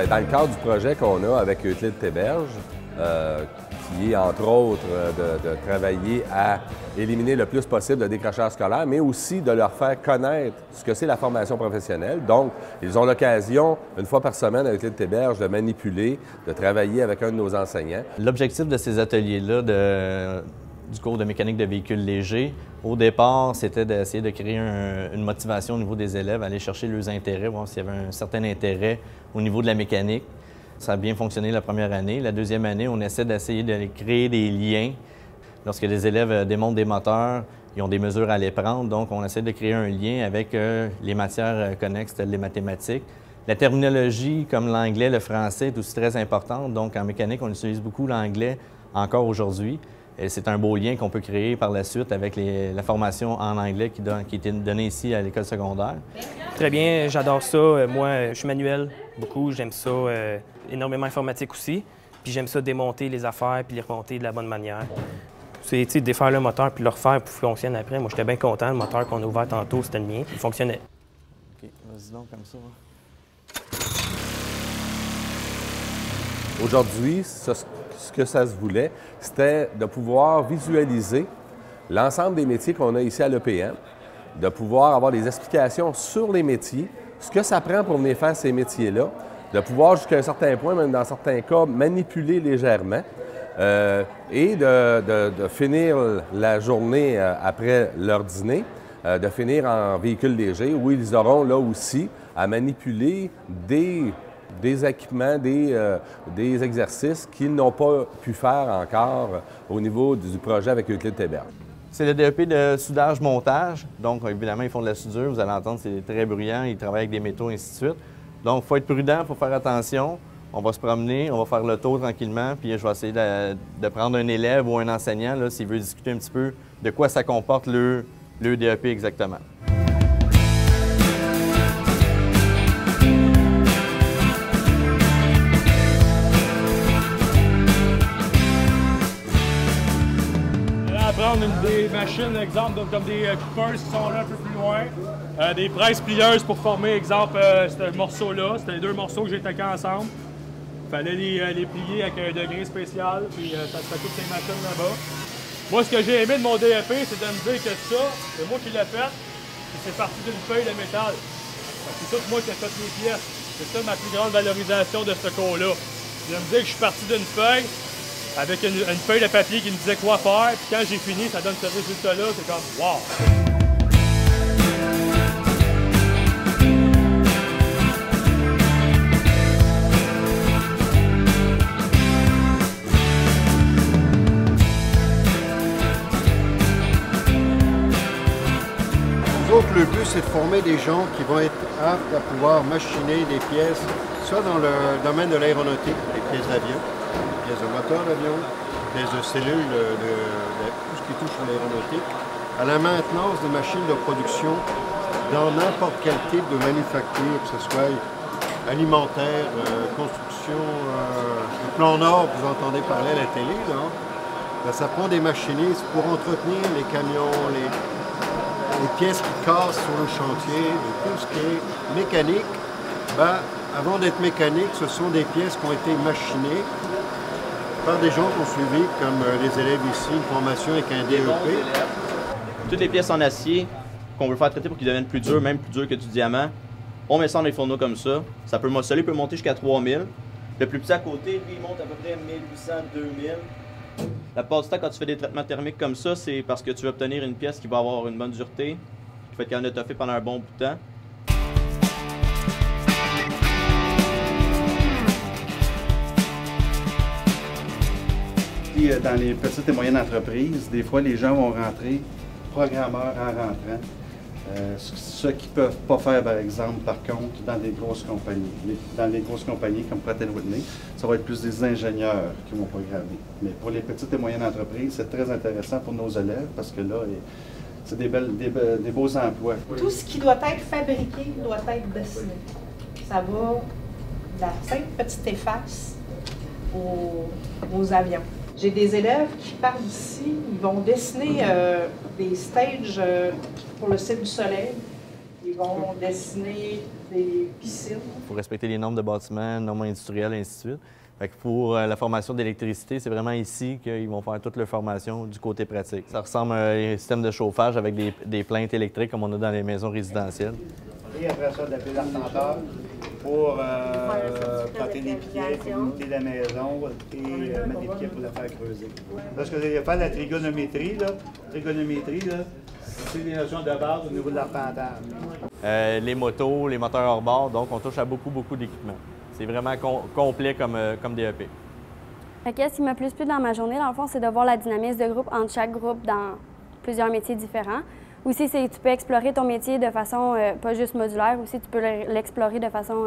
dans le cadre du projet qu'on a avec Euclide Théberge, qui est entre autres de travailler à éliminer le plus possible de décrochage scolaire, mais aussi de leur faire connaître ce que c'est la formation professionnelle. Donc, ils ont l'occasion, une fois par semaine avec Euclide Théberge, de manipuler, de travailler avec un de nos enseignants. L'objectif de ces ateliers-là du cours de mécanique de véhicules légers, au départ, c'était d'essayer de créer une motivation au niveau des élèves, aller chercher leurs intérêts, voir s'il y avait un certain intérêt au niveau de la mécanique. Ça a bien fonctionné la première année. La deuxième année, on essaie d'essayer de créer des liens. Lorsque les élèves démontent des moteurs, ils ont des mesures à aller prendre, donc on essaie de créer un lien avec les matières connexes, telles les mathématiques. La terminologie, comme l'anglais, le français, est aussi très importante. Donc en mécanique, on utilise beaucoup l'anglais encore aujourd'hui. C'est un beau lien qu'on peut créer par la suite avec la formation en anglais qui est donnée ici à l'école secondaire. Très bien, j'adore ça. Moi, je suis manuel, beaucoup. J'aime ça, énormément informatique aussi. Puis j'aime ça démonter les affaires puis les remonter de la bonne manière. C'est défaire le moteur puis le refaire pour qu'il fonctionne après. Moi, j'étais bien content. Le moteur qu'on a ouvert tantôt, c'était le mien. Il fonctionnait. OK, vas-y donc comme ça. Aujourd'hui, ce que ça se voulait, c'était de pouvoir visualiser l'ensemble des métiers qu'on a ici à l'EPM, de pouvoir avoir des explications sur les métiers, ce que ça prend pour venir faire ces métiers-là, de pouvoir jusqu'à un certain point, même dans certains cas, manipuler légèrement et de finir la journée après leur dîner, de finir en véhicule léger où ils auront là aussi à manipuler des équipements, des exercices qu'ils n'ont pas pu faire encore au niveau du projet avec Euclide Théberge. C'est le DEP de soudage-montage. Donc, évidemment, ils font de la soudure. Vous allez entendre, c'est très bruyant. Ils travaillent avec des métaux, et ainsi de suite. Donc, il faut être prudent, il faut faire attention. On va se promener, on va faire le tour tranquillement, puis je vais essayer de prendre un élève ou un enseignant s'il veut discuter un petit peu de quoi ça comporte le DEP exactement. Prendre des machines, exemple, comme des coupeurs qui sont là un peu plus loin, des presses plieuses pour former, exemple, ce morceau-là. C'était les deux morceaux que j'ai taqués ensemble. Il fallait les plier avec un degré spécial, puis ça se fait toutes ces machines là-bas. Moi, ce que j'ai aimé de mon DEP, c'est de me dire que ça, c'est moi qui l'ai fait, puis c'est parti d'une feuille de métal. C'est tout moi qui ai fait les pièces. C'est ça ma plus grande valorisation de ce cours-là. De me dire que je suis parti d'une feuille, avec une feuille de papier qui me disait quoi faire, puis quand j'ai fini, ça donne ce résultat-là, c'est comme « wow ». Donc le but, c'est de former des gens qui vont être aptes à pouvoir machiner des pièces, soit dans le domaine de l'aéronautique, les pièces d'avion, pièces de moteur d'avion, pièces de cellules, tout ce qui touche à l'aéronautique, à la maintenance de machines de production dans n'importe quel type de manufacture, que ce soit alimentaire, construction, le plan Nord, vous entendez parler à la télé, là, ben, ça prend des machinistes pour entretenir les camions, les pièces qui cassent sur le chantier, tout ce qui est mécanique. Ben, avant d'être mécanique, ce sont des pièces qui ont été machinées par des gens qui ont suivi, comme les élèves ici, une formation avec un DEP. Toutes les pièces en acier qu'on veut faire traiter pour qu'ils deviennent plus durs, même plus durs que du diamant, on met ça dans les fourneaux comme ça. Ça peut, celui peut monter jusqu'à 3000. Le plus petit à côté, lui, il monte à peu près 1800, 2000. La plupart du temps, quand tu fais des traitements thermiques comme ça, c'est parce que tu veux obtenir une pièce qui va avoir une bonne dureté, qui va être capable de toffer pendant un bon bout de temps. Dans les petites et moyennes entreprises, des fois, les gens vont rentrer programmeurs en rentrant. Ce qu'ils ne peuvent pas faire, par exemple, par contre, dans des grosses compagnies. Dans les grosses compagnies comme Pratt & Whitney, ça va être plus des ingénieurs qui vont programmer. Mais pour les petites et moyennes entreprises, c'est très intéressant pour nos élèves parce que là, c'est des beaux emplois. Tout ce qui doit être fabriqué doit être dessiné. Ça va de la simple petite efface aux avions. J'ai des élèves qui partent d'ici, ils vont dessiner des stages pour le site du Soleil. Ils vont dessiner des piscines. Il faut respecter les normes de bâtiment, normes industrielles, et ainsi de suite. Fait que pour la formation d'électricité, c'est vraiment ici qu'ils vont faire toute leur formation du côté pratique. Ça ressemble à un système de chauffage avec des plaintes électriques comme on a dans les maisons résidentielles. Et après ça, de la pile arpenteur pour planter des piquets, pour monter la maison et mettre des piquets pour la faire creuser. Parce que vous allez faire la trigonométrie, là, c'est des notions de base au niveau de l'arpentage. Les motos, les moteurs hors bord, donc on touche à beaucoup d'équipements. C'est vraiment complet comme DEP. Ce qui m'a plus plu dans ma journée, dans le fond, c'est de voir la dynamisme de groupe entre chaque groupe dans plusieurs métiers différents. Aussi, tu peux explorer ton métier de façon pas juste modulaire, aussi tu peux l'explorer de façon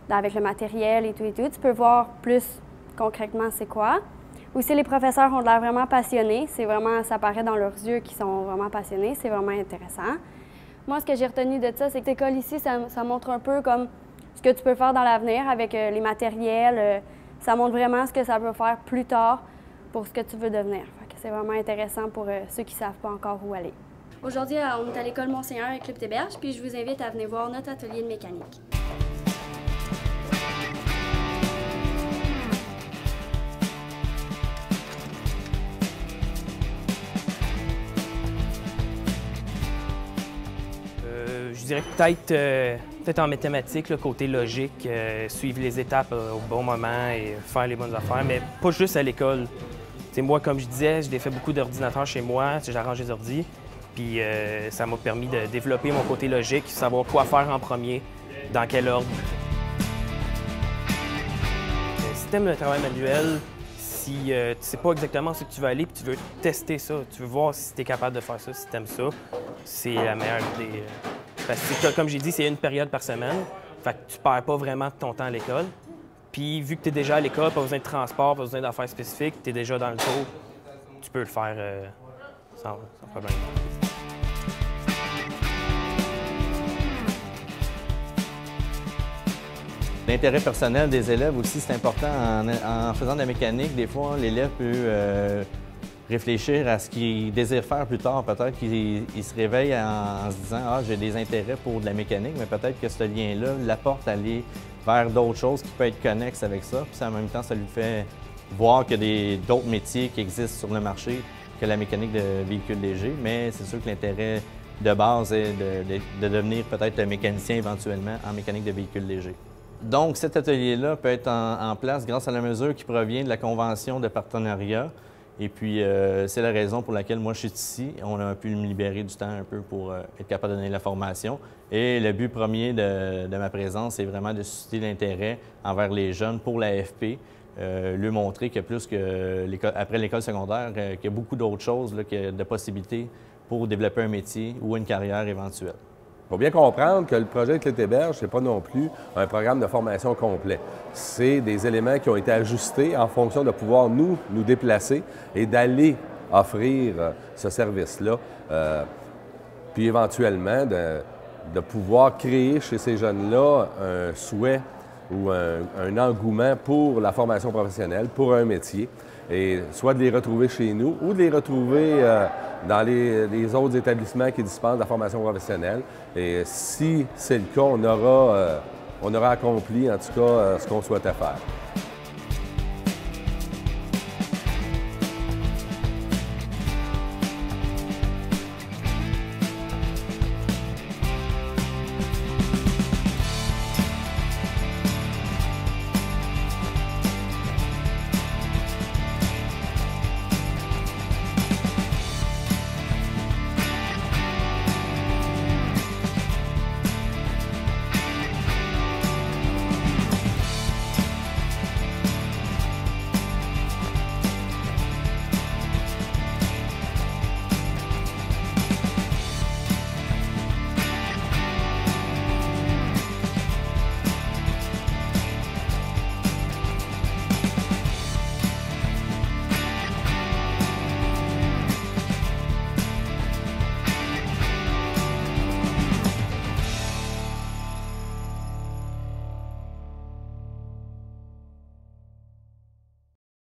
avec le matériel et tout. Tu peux voir plus concrètement c'est quoi. Aussi, les professeurs ont l'air vraiment passionnés. C'est vraiment, ça paraît dans leurs yeux qu'ils sont vraiment passionnés. C'est vraiment intéressant. Moi, ce que j'ai retenu de ça, c'est que l'école ici, ça montre un peu comme ce que tu peux faire dans l'avenir avec les matériels. Ça montre vraiment ce que ça peut faire plus tard pour ce que tu veux devenir. C'est vraiment intéressant pour ceux qui ne savent pas encore où aller. Aujourd'hui, on est à l'école Monseigneur avec Club Théberge, puis je vous invite à venir voir notre atelier de mécanique. Je dirais peut-être en mathématiques, le côté logique, suivre les étapes au bon moment et faire les bonnes affaires, mais pas juste à l'école. Moi, comme je disais, j'ai fait beaucoup d'ordinateurs chez moi, j'arrange les ordis, puis ça m'a permis de développer mon côté logique, savoir quoi faire en premier, dans quel ordre. Si tu aimes le travail manuel, si tu ne sais pas exactement ce que tu veux aller, puis tu veux tester ça, tu veux voir si tu es capable de faire ça, si tu aimes ça, c'est la meilleure idée. Parce que, comme j'ai dit, c'est une période par semaine, fait que tu perds pas vraiment de ton temps à l'école. Puis, vu que tu es déjà à l'école, pas besoin de transport, pas besoin d'affaires spécifiques, tu es déjà dans le cours, tu peux le faire sans problème. L'intérêt personnel des élèves aussi, c'est important. En faisant de la mécanique, des fois, l'élève peut réfléchir à ce qu'il désire faire plus tard. Peut-être qu'il se réveille en se disant « Ah, j'ai des intérêts pour de la mécanique », mais peut-être que ce lien-là l'apporte à aller vers d'autres choses qui peuvent être connexes avec ça. Puis en même temps, ça lui fait voir qu'il y a d'autres métiers qui existent sur le marché que la mécanique de véhicules légers. Mais c'est sûr que l'intérêt de base est de devenir peut-être mécanicien éventuellement en mécanique de véhicules légers. Donc, cet atelier-là peut être en place grâce à la mesure qui provient de la convention de partenariat. Et puis, c'est la raison pour laquelle moi, je suis ici. On a pu me libérer du temps un peu pour être capable de donner la formation. Et le but premier de ma présence, c'est vraiment de susciter l'intérêt envers les jeunes pour l'AFP, lui montrer que plus que après l'école secondaire, qu'il y a beaucoup d'autres choses, là, de possibilités pour développer un métier ou une carrière éventuelle. Il faut bien comprendre que le projet de Club Théberge, ce n'est pas non plus un programme de formation complet. C'est des éléments qui ont été ajustés en fonction de pouvoir nous déplacer et d'aller offrir ce service-là. Puis éventuellement, de pouvoir créer chez ces jeunes-là un souhait ou un engouement pour la formation professionnelle, pour un métier, et soit de les retrouver chez nous ou de les retrouver dans les autres établissements qui dispensent de la formation professionnelle. Et si c'est le cas, on aura accompli en tout cas ce qu'on souhaitait faire.